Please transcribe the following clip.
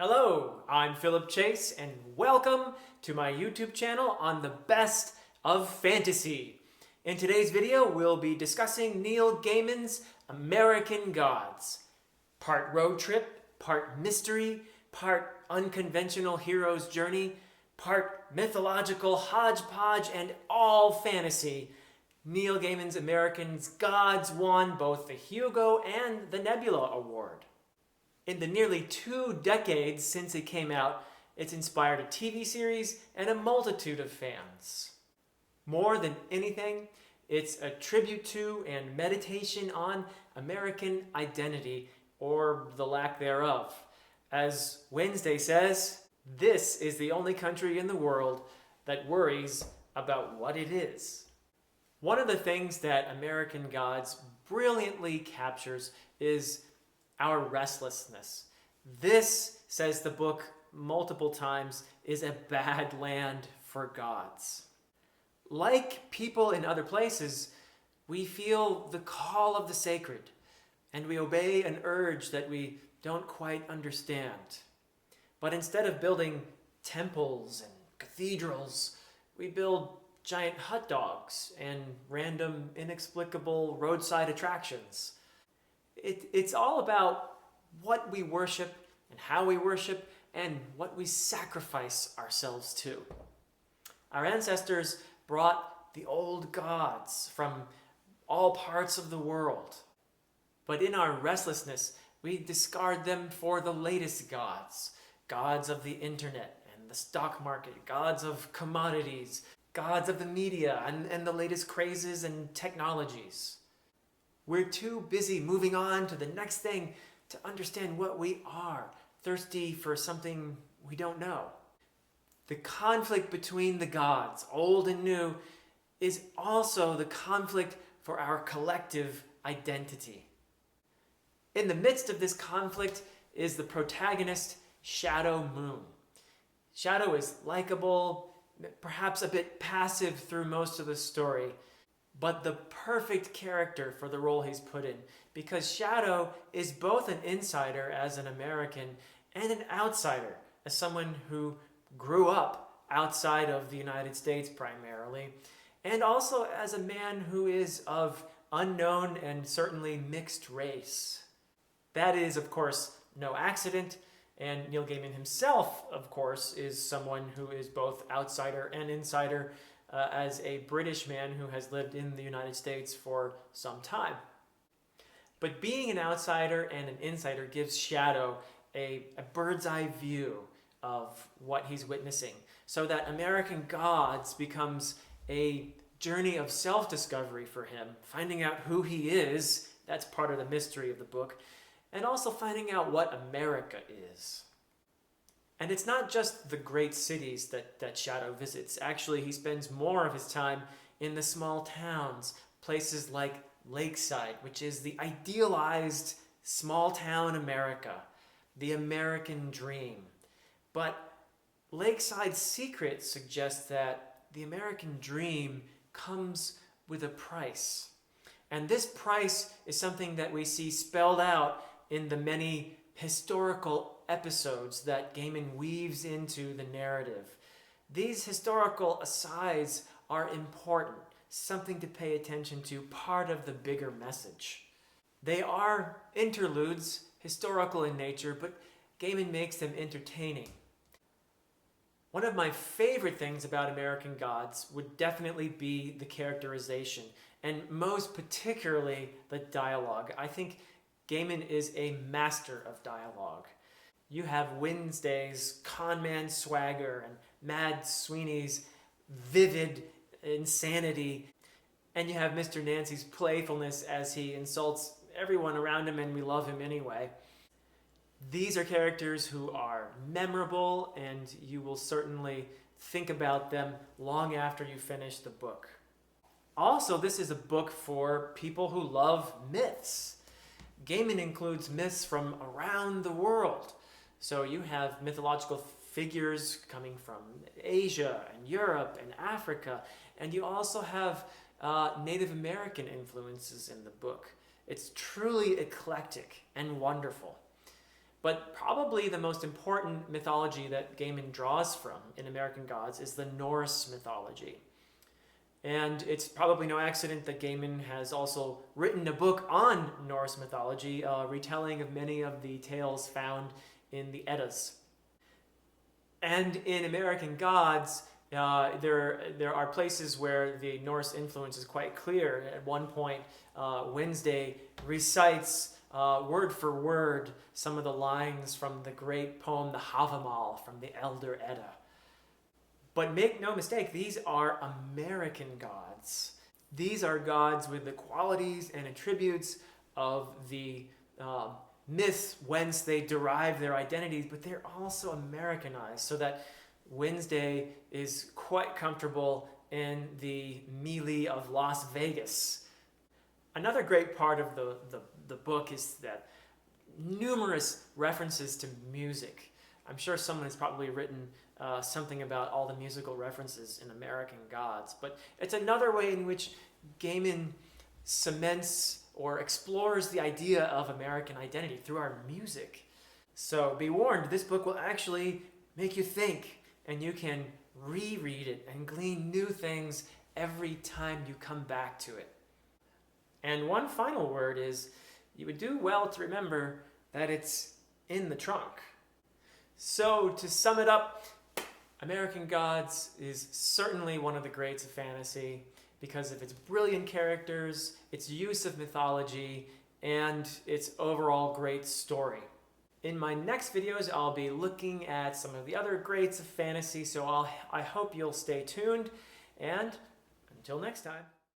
Hello, I'm Philip Chase, and welcome to my YouTube channel on the best of fantasy. In today's video, we'll be discussing Neil Gaiman's American Gods. Part road trip, part mystery, part unconventional hero's journey, part mythological hodgepodge, and all fantasy. Neil Gaiman's American Gods won both the Hugo and the Nebula Award. In the nearly 2 decades since it came out, it's inspired a TV series and a multitude of fans. More than anything, it's a tribute to and meditation on American identity, or the lack thereof. As Wednesday says, this is the only country in the world that worries about what it is. One of the things that American Gods brilliantly captures is our restlessness. This, says the book multiple times, is a bad land for gods. Like people in other places, we feel the call of the sacred, and we obey an urge that we don't quite understand. But instead of building temples and cathedrals, we build giant hot dogs and random, inexplicable roadside attractions. It's all about what we worship and how we worship and what we sacrifice ourselves to. Our ancestors brought the old gods from all parts of the world. But in our restlessness, we discard them for the latest gods. Gods of the internet and the stock market, gods of commodities, gods of the media and the latest crazes and technologies. We're too busy moving on to the next thing to understand what we are, thirsty for something we don't know. The conflict between the gods, old and new, is also the conflict for our collective identity. In the midst of this conflict is the protagonist, Shadow Moon. Shadow is likable, perhaps a bit passive through most of the story, but the perfect character for the role he's put in, because Shadow is both an insider as an American and an outsider as someone who grew up outside of the United States primarily, and also as a man who is of unknown and certainly mixed race. That is, of course, no accident, and Neil Gaiman himself, of course, is someone who is both outsider and insider, as a British man who has lived in the United States for some time. But being an outsider and an insider gives Shadow a bird's eye view of what he's witnessing, so that American Gods becomes a journey of self-discovery for him, finding out who he is. That's part of the mystery of the book, and also finding out what America is. And it's not just the great cities that Shadow visits. Actually, he spends more of his time in the small towns, places like Lakeside, which is the idealized small town America, the American dream. But Lakeside's secret suggests that the American dream comes with a price. And this price is something that we see spelled out in the many historical episodes that Gaiman weaves into the narrative. These historical asides are important, something to pay attention to, part of the bigger message. They are interludes, historical in nature, but Gaiman makes them entertaining. One of my favorite things about American Gods would definitely be the characterization, and most particularly the dialogue. I think Gaiman is a master of dialogue. You have Wednesday's conman swagger and Mad Sweeney's vivid insanity, and you have Mr. Nancy's playfulness as he insults everyone around him, and we love him anyway. These are characters who are memorable, and you will certainly think about them long after you finish the book. Also, this is a book for people who love myths. Gaiman includes myths from around the world. So you have mythological figures coming from Asia and Europe and Africa, and you also have Native American influences in the book. It's truly eclectic and wonderful. But probably the most important mythology that Gaiman draws from in American Gods is the Norse mythology. And it's probably no accident that Gaiman has also written a book on Norse mythology, a retelling of many of the tales found in the Eddas. And in American Gods, there are places where the Norse influence is quite clear. At one point, Wednesday recites word for word some of the lines from the great poem, the Havamal, from the Elder Edda. But make no mistake, these are American gods. These are gods with the qualities and attributes of the myths whence they derive their identities, but they're also Americanized so that Wednesday is quite comfortable in the melee of Las Vegas. Another great part of the book is that numerous references to music. I'm sure someone has probably written something about all the musical references in American Gods, but it's another way in which Gaiman cements or explores the idea of American identity through our music. So be warned, this book will actually make you think, and you can reread it and glean new things every time you come back to it. And one final word is, you would do well to remember that it's in the trunk. So to sum it up, American Gods is certainly one of the greats of fantasy because of its brilliant characters, its use of mythology, and its overall great story. In my next videos, I'll be looking at some of the other greats of fantasy, so I hope you'll stay tuned, and until next time.